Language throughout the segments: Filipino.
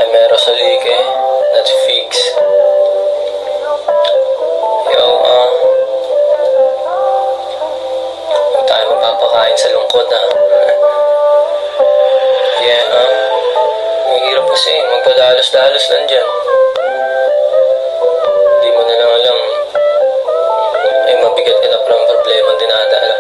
meron sa like, that's figs. Yo, huwag tayo magpapakain sa lungkot, Yeah, ang hirap kasi, magpadalos-dalos lang dyan. Di mo na lang alam, ay mabigat ka na parang problema dinadala.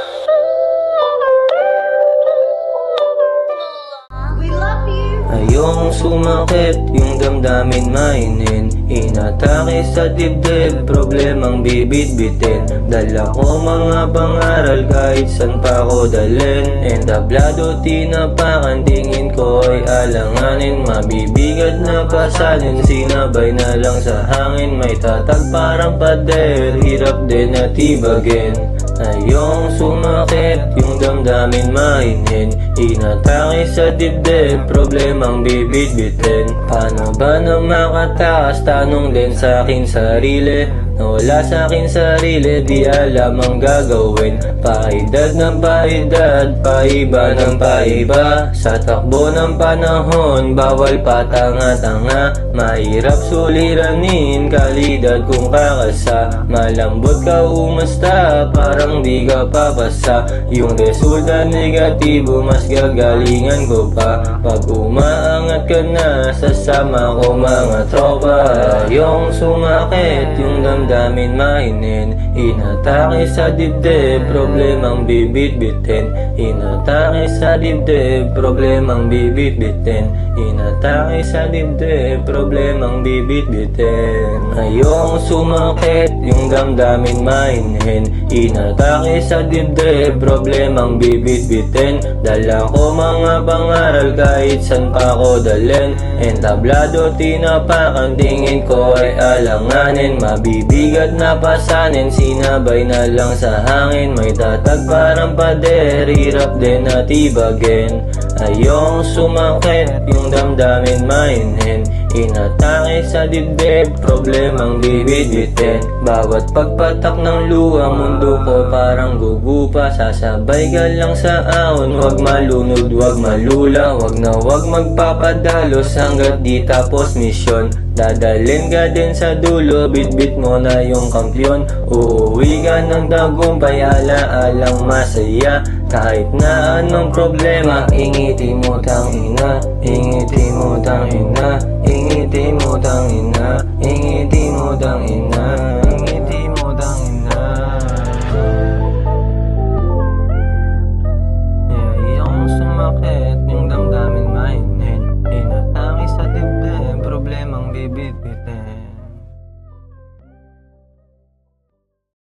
Ayong sumakit, yung damdamin mainin, inatake sa dibdib, problemang bibit-bitin. Dala ko mga pangaral kahit san pa ko dalhin, entablado tinapakan, tingin ko ay alanganin. Mabibigat na pasalin, sinabay na lang sa hangin. May tatag parang pader, hirap din na tibagin. Ayong sumakit, yung damdamin mainin, inatake sa dibdib, problemang bibit-bitin. Paano ba na makataas, tanong din sa akin sarili. Nawala sa akin sarili, di alam ang gagawin. Paedad ng paedad, paiba ng paiba. Sa takbo ng panahon, bawal patanga-tanga. Mahirap suliranin, kalidad kung kakasa. Malambot ka umasta, parang di ka papasa. Yung resulta negatibo, mas gagalingan ko pa. Pag umaangat ka na, sasama ko mga tropa. Yung sumakit, yung damdamin mainin, inatake sa dibdib, problemang bibit-bitin. Inatake sa dibdib, problemang bibit-bitin. Inatake sa dibdib, problemang bibit-bitin. Ayong sumakit, yung damdamin mainin, inatake sa dibdib, problemang bibit-bitin. Dala ko mga pangaral kahit san pa ko dalhin, entablado tinapakan, tingin ko ay alanganin. Mabibigat na pasanin, sinabay na lang sa hangin. May tatag parang pader, hirap din na tibagin. Ayong sumakit, yung damdamin mainin, inatake sa dibdib, problemang bibit-bitin. Bawat pagpatak ng luha, mundo ko parang gugupa. Sasabay ka lang sa ahon, wag malunod, wag malula. Wag na wag magpapadalos hanggat di tapos misyon. Dadalhin ka din sa dulo, bit-bit mo na yung kampiyon. Uuwi ka ng tagumpay, ala-alang masaya. Kahit na anong problema, ingiti mo tangina, ingiti mo tangina, ingiti mo tangina, ingiti mo tangina, ingiti mo tangina. Yung sumakit, yung damdamin mainin, inatake sa dibdib, problemang bibit-bitin.